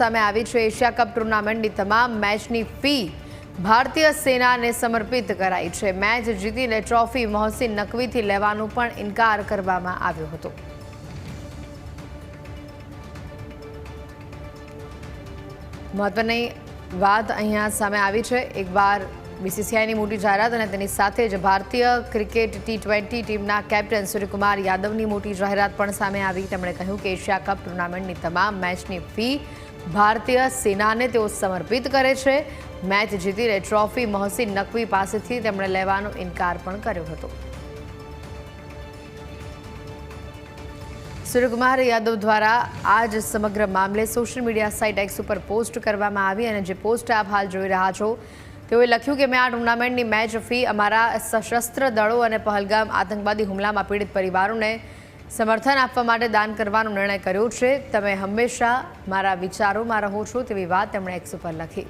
સામે આવી છે। એશિયા કપ ટુર્નામેન્ટની તમામ મેચની ફી ભારતીય સેનાને સમર્પિત કરાઈ છે। મેચ જીતીને ટ્રોફી મોહસિન નકવીથી લેવાનો પણ ઇનકાર કરવામાં આવ્યો હતો। મહત્વની વાત અહીંયા સામે આવી છે। એકવાર બીસીસીઆઈની મોટી જાહેરાત અને તેની સાથે જ ભારતીય ક્રિકેટ T20 ટીમના કેપ્ટન સૂર્યકુમાર યાદવની મોટી જાહેરાત પણ સામે આવી। તેમણે કહ્યું કે એશિયા કપ ટુર્નામેન્ટની તમામ મેચની ફી ભારતીય સેનાને તેઓ સમર્પિત કરે છે। મેચ જીતીને ટ્રોફી મોહસિન નકવી પાસેથી તેમણે લેવાનો ઇનકાર પણ કર્યો હતો। સૂર્યકુમાર યાદવ દ્વારા આજ સમગ્ર મામલે સોશિયલ મીડિયા સાઇટ એક્સ ઉપર પોસ્ટ કરવામાં આવી અને જે પોસ્ટ આપ હાલ જોઈ રહ્યા છો તેઓએ લખ્યું કે મેં આ ટુર્નામેન્ટની મેચ ફી અમારા સશસ્ત્ર દળો અને પહલગામ આતંકવાદી હુમલામાં પીડિત પરિવારોને સમર્થન આપવા માટે દાન કરવાનો નિર્ણય કર્યો છે। તમે હંમેશા મારા વિચારોમાં રહો છો તેવી વાત તેમણે એક્સ ઉપર લખી।